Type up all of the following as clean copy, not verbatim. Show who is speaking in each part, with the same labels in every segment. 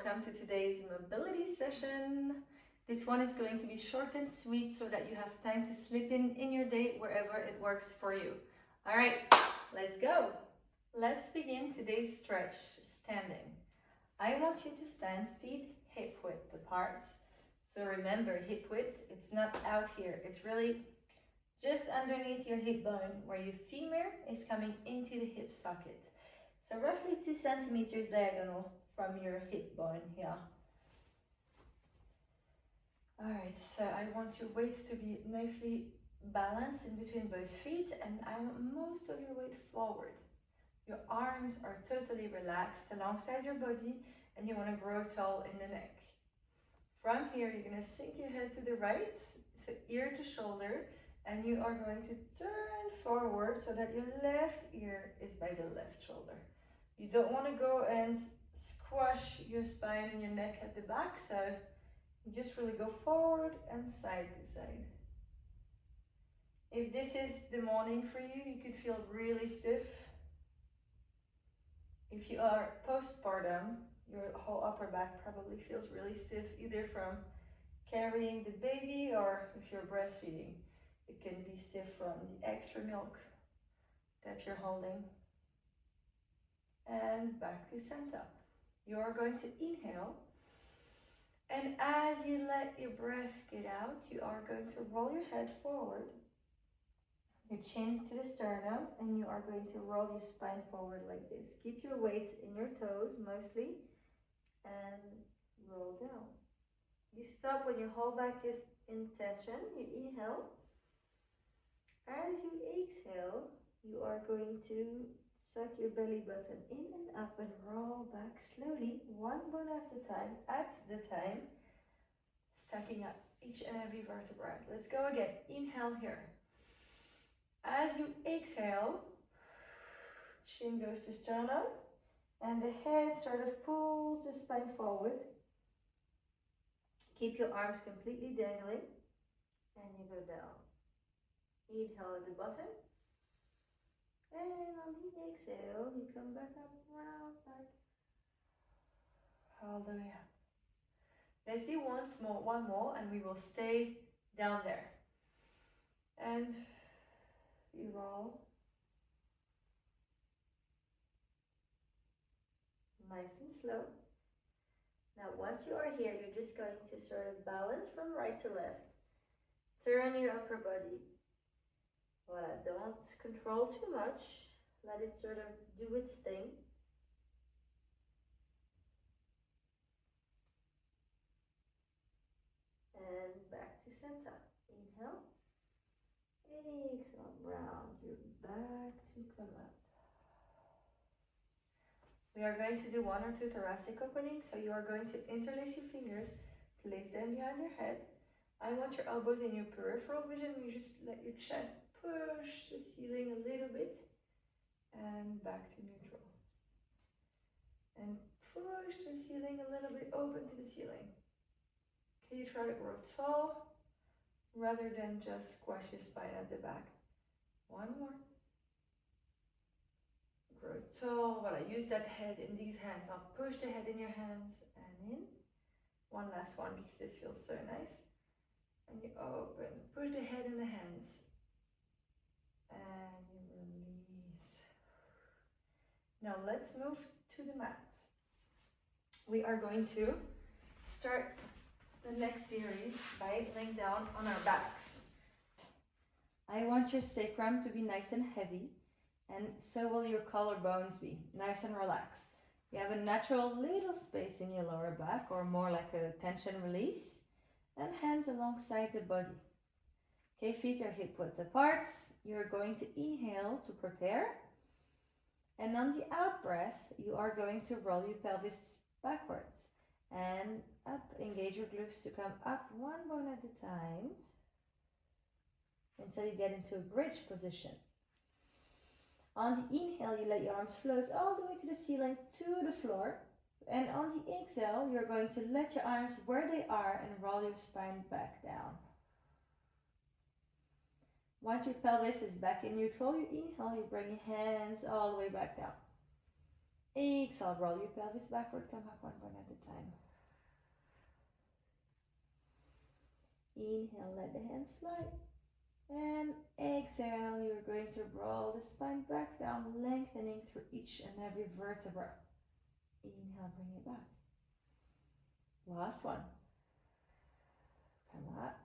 Speaker 1: welcome to today's mobility session. This one is going to be short and sweet so that you have time to slip in your day wherever it works for you. All right, let's go. Let's begin today's stretch standing. I want you to stand feet hip width apart. So remember, hip width, it's not out here. It's really just underneath your hip bone where your femur is coming into the hip socket. So roughly 2 centimeters diagonal from your hip bone here. All right, so I want your weights to be nicely balanced in between both feet, and I want most of your weight forward. Your arms are totally relaxed alongside your body, and you want to grow tall in the neck. From here, you're going to sink your head to the right, so ear to shoulder, and you are going to turn forward so that your left ear is by the left shoulder. You don't want to go and squash your spine and your neck at the back, so you just really go forward and side to side. If this is the morning for you, you could feel really stiff. If you are postpartum, your whole upper back probably feels really stiff, either from carrying the baby or if you're breastfeeding. It can be stiff from the extra milk that you're holding. And back to center. You're going to inhale. And as you let your breath get out, you are going to roll your head forward, your chin to the sternum, and you are going to roll your spine forward like this. Keep your weight in your toes mostly, and roll down. You stop when your whole back is in tension. You inhale. As you exhale, you are going to suck your belly button in and up and roll back slowly, one bone at the time, stacking up each and every vertebra. Let's go again. Inhale here. As you exhale, chin goes to sternum, and the head sort of pulls the spine forward. Keep your arms completely dangling, and you go down. Inhale at the bottom. And on the exhale, you come back up, round back, all the way up. Let's do one more, and we will stay down there. And you roll. Nice and slow. Now, once you are here, you're just going to sort of balance from right to left. Turn your upper body. Voilà, don't control too much. Let it sort of do its thing. And back to center. Inhale. Exhale, round your back to come up. We are going to do 1 or 2 thoracic openings. So you are going to interlace your fingers, place them behind your head. I want your elbows in your peripheral vision. You just let your chest push the ceiling a little bit and back to neutral. And push the ceiling a little bit open to the ceiling. Okay, you try to grow tall rather than just squash your spine at the back. One more. Grow tall. Well, I use that head in these hands. I'll push the head in your hands and in. One last one because this feels so nice. And you open. Push the head in the hands. And you release. Now let's move to the mat. We are going to start the next series by laying down on our backs. I want your sacrum to be nice and heavy, and so will your collarbones be nice and relaxed. You have a natural little space in your lower back, or more like a tension release, and hands alongside the body. Okay, feet are hip width apart. You're going to inhale to prepare. And on the out breath, you are going to roll your pelvis backwards and up. Engage your glutes to come up one bone at a time until you get into a bridge position. On the inhale, you let your arms float all the way to the ceiling, to the floor. And on the exhale, you're going to let your arms where they are and roll your spine back down. Once your pelvis is back in neutral, you inhale, you bring your hands all the way back down. Exhale, roll your pelvis backward, come up one bone at a time. Inhale, let the hands fly. And exhale, you're going to roll the spine back down, lengthening through each and every vertebra. Inhale, bring it back. Last one. Come up.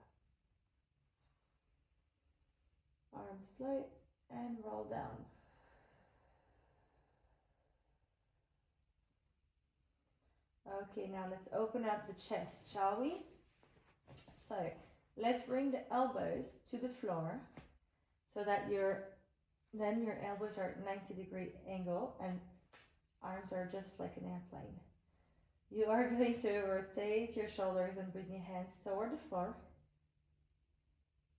Speaker 1: Arms float and roll down. Okay, now let's open up the chest, shall we? So let's bring the elbows to the floor so that your elbows are at 90-degree angle and arms are just like an airplane. You are going to rotate your shoulders and bring your hands toward the floor.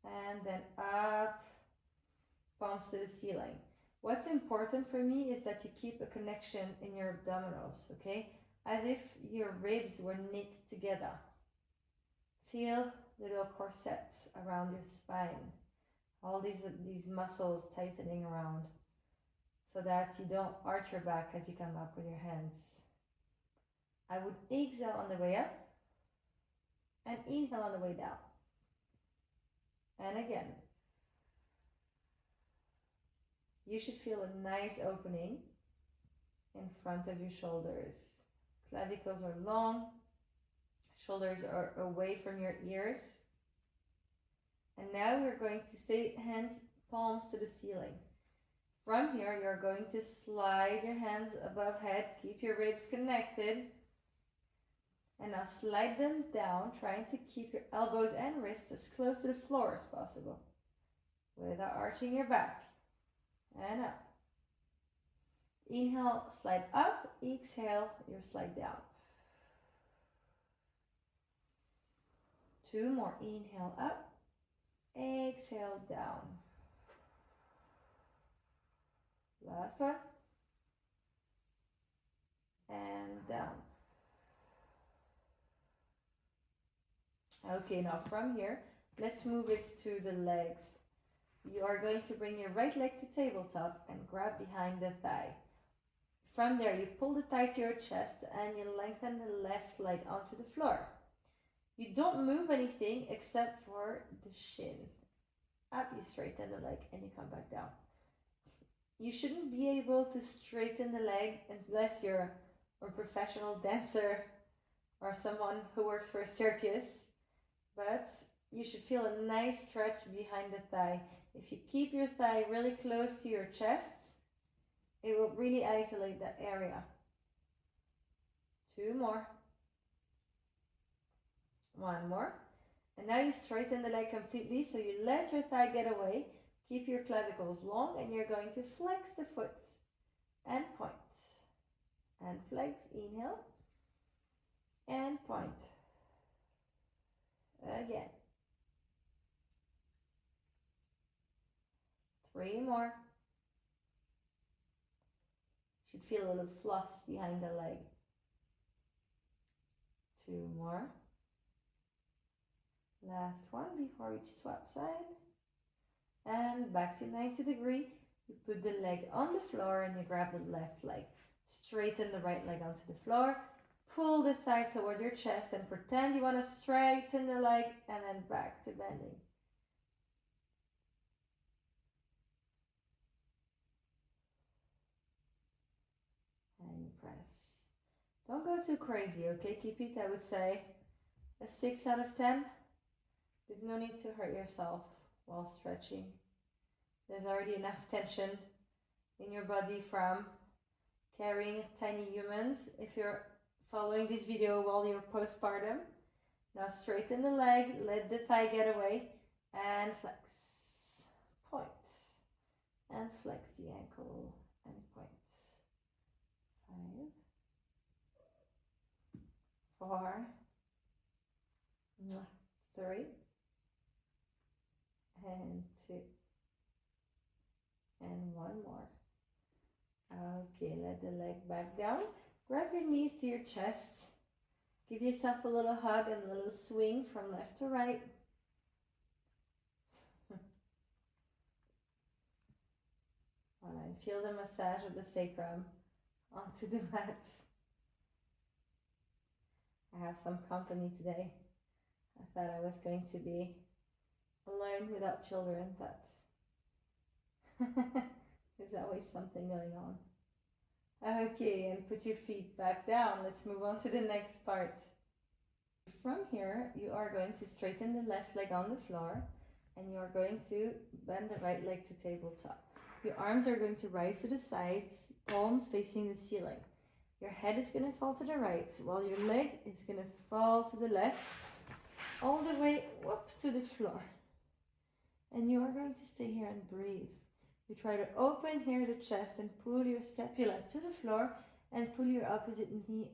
Speaker 1: And then up, palms to the ceiling. What's important for me is that you keep a connection in your abdominals, okay? As if your ribs were knit together. Feel the little corsets around your spine. All these muscles tightening around so that you don't arch your back as you come up with your hands. I would exhale on the way up and inhale on the way down. And again. You should feel a nice opening in front of your shoulders. Clavicles are long. Shoulders are away from your ears. And now we're going to stay hands, palms to the ceiling. From here, you're going to slide your hands above head. Keep your ribs connected. And now slide them down, trying to keep your elbows and wrists as close to the floor as possible without arching your back. And up. Inhale, slide up. Exhale, you slide down. 2 more. Inhale up. Exhale down. Last one. And down. Okay, now from here, let's move it to the legs. You are going to bring your right leg to tabletop and grab behind the thigh. From there, you pull the thigh to your chest and you lengthen the left leg onto the floor. You don't move anything except for the shin. Up, you straighten the leg and you come back down. You shouldn't be able to straighten the leg unless you're a professional dancer or someone who works for a circus, but you should feel a nice stretch behind the thigh. If you keep your thigh really close to your chest, it will really isolate that area. 2 more. 1 more. And now you straighten the leg completely, so you let your thigh get away. Keep your clavicles long, and you're going to flex the foot and point. And flex, inhale, and point. Again. 3 more. Should feel a little floss behind the leg. 2 more. Last one before we swap side. And back to 90 degree. You put the leg on the floor and you grab the left leg. Straighten the right leg onto the floor. Pull the thigh toward your chest and pretend you want to straighten the leg and then back to bending. And you press. Don't go too crazy, okay? Keep it, I would say, a 6 out of 10. There's no need to hurt yourself while stretching. There's already enough tension in your body from carrying tiny humans. If you're following this video while you're postpartum, now straighten the leg, let the thigh get away, and flex. Point. And flex the ankle and point. 5, 4, 3, and 2, and 1 more. Okay, let the leg back down. Grab your knees to your chest. Give yourself a little hug and a little swing from left to right. Alright, feel the massage of the sacrum onto the mat. I have some company today. I thought I was going to be alone without children, but there's always something going on. Okay, and put your feet back down. Let's move on to the next part. From here, you are going to straighten the left leg on the floor, and you are going to bend the right leg to tabletop. Your arms are going to rise to the sides, palms facing the ceiling. Your head is going to fall to the right, while your leg is going to fall to the left, all the way up to the floor. And you are going to stay here and breathe. You try to open here the chest and pull your scapula to the floor and pull your opposite knee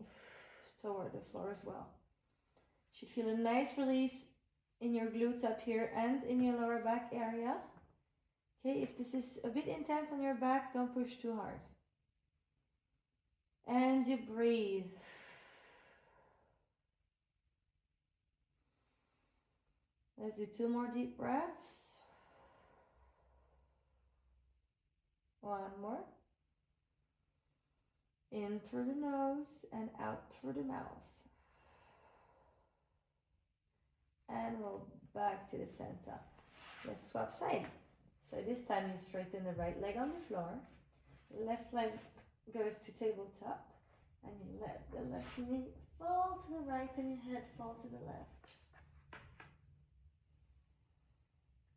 Speaker 1: toward the floor as well. You should feel a nice release in your glutes up here and in your lower back area. Okay, if this is a bit intense on your back, don't push too hard. And you breathe. Let's do 2 more deep breaths. 1 more. In through the nose and out through the mouth. And roll back to the center. Let's swap side. So this time you straighten the right leg on the floor. Left leg goes to tabletop. And you let the left knee fall to the right and your head fall to the left.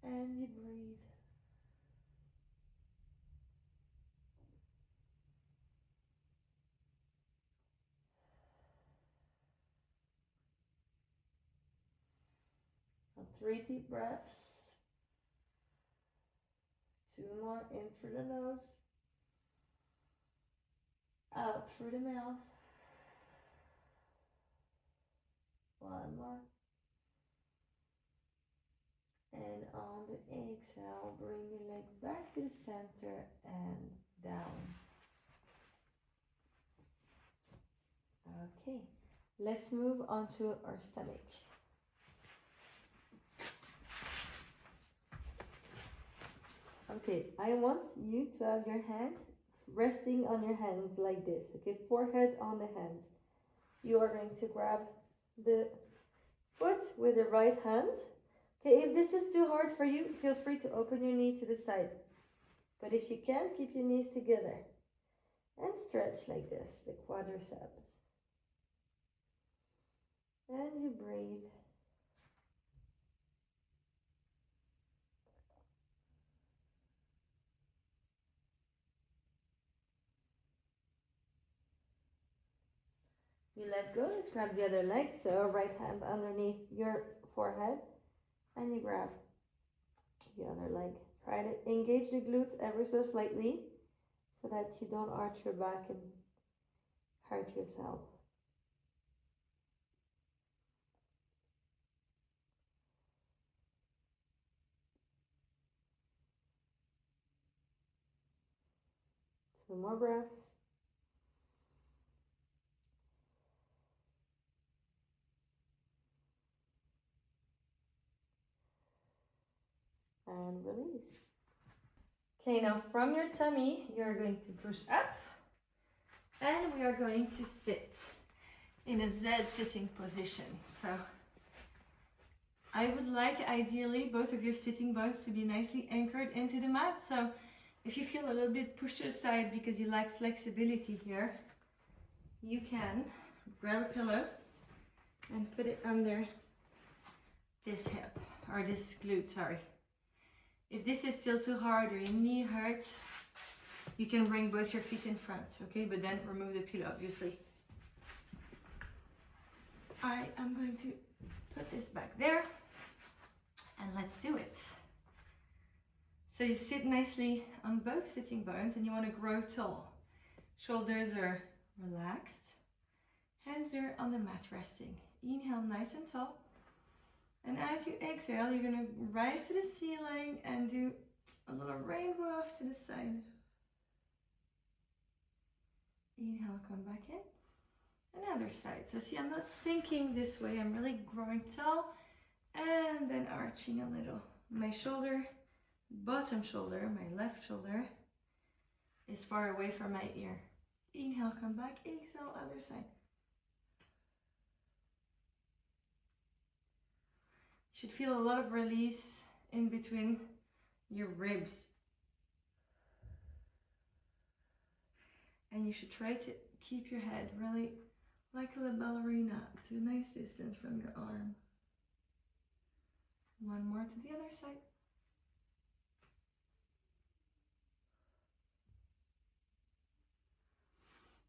Speaker 1: And you breathe. So 3 deep breaths. 2 more in through the nose. Out through the mouth. 1 more. And on the exhale, bring your leg back to the center and down. Okay, let's move on to our stomach. Okay, I want you to have your hand resting on your hands like this. Okay, forehead on the hands. You are going to grab the foot with the right hand. Okay, if this is too hard for you, feel free to open your knee to the side. But if you can, keep your knees together. And stretch like this, the quadriceps. And you breathe. You let go, let's grab the other leg. So right hand underneath your forehead. And you grab the other leg. Try to engage the glutes ever so slightly so that you don't arch your back and hurt yourself. Two more breaths. And release. Okay, now from your tummy, you're going to push up and we are going to sit in a Z sitting position. So I would like ideally both of your sitting bones to be nicely anchored into the mat. So if you feel a little bit pushed to the side because you lack flexibility here, you can grab a pillow and put it under this hip or this glute, sorry. If this is still too hard or your knee hurts, you can bring both your feet in front, okay? But then remove the pillow, obviously. I am going to put this back there and let's do it. So you sit nicely on both sitting bones and you want to grow tall. Shoulders are relaxed. Hands are on the mat resting. Inhale nice and tall. And as you exhale, you're going to rise to the ceiling and do a little rainbow off to the side. Inhale, come back in. Another side. So see, I'm not sinking this way. I'm really growing tall and then arching a little. My shoulder, bottom shoulder, my left shoulder is far away from my ear. Inhale, come back. Exhale, other side. should feel a lot of release in between your ribs. And you should try to keep your head really like a ballerina to a nice distance from your arm. One more to the other side.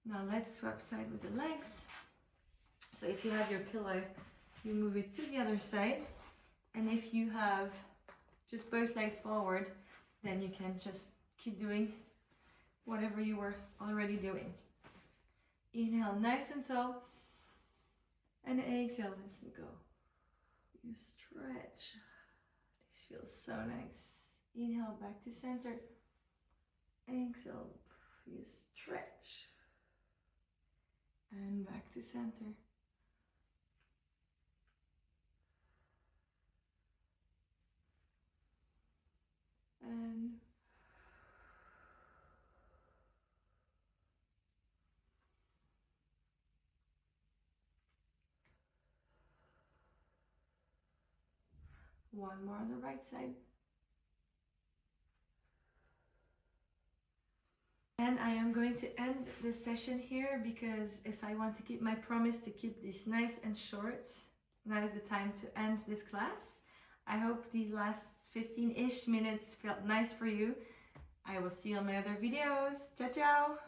Speaker 1: Now let's swap side with the legs. So if you have your pillow, you move it to the other side. And if you have just both legs forward, then you can just keep doing whatever you were already doing. Inhale nice and tall. And exhale, listen go. You stretch. This feels so nice. Inhale back to center. Exhale, you stretch. And back to center. And one more on the right side. And I am going to end this session here because if I want to keep my promise to keep this nice and short, now is the time to end this class. I hope these last 15-ish minutes felt nice for you. I will see you on my other videos. Ciao, ciao!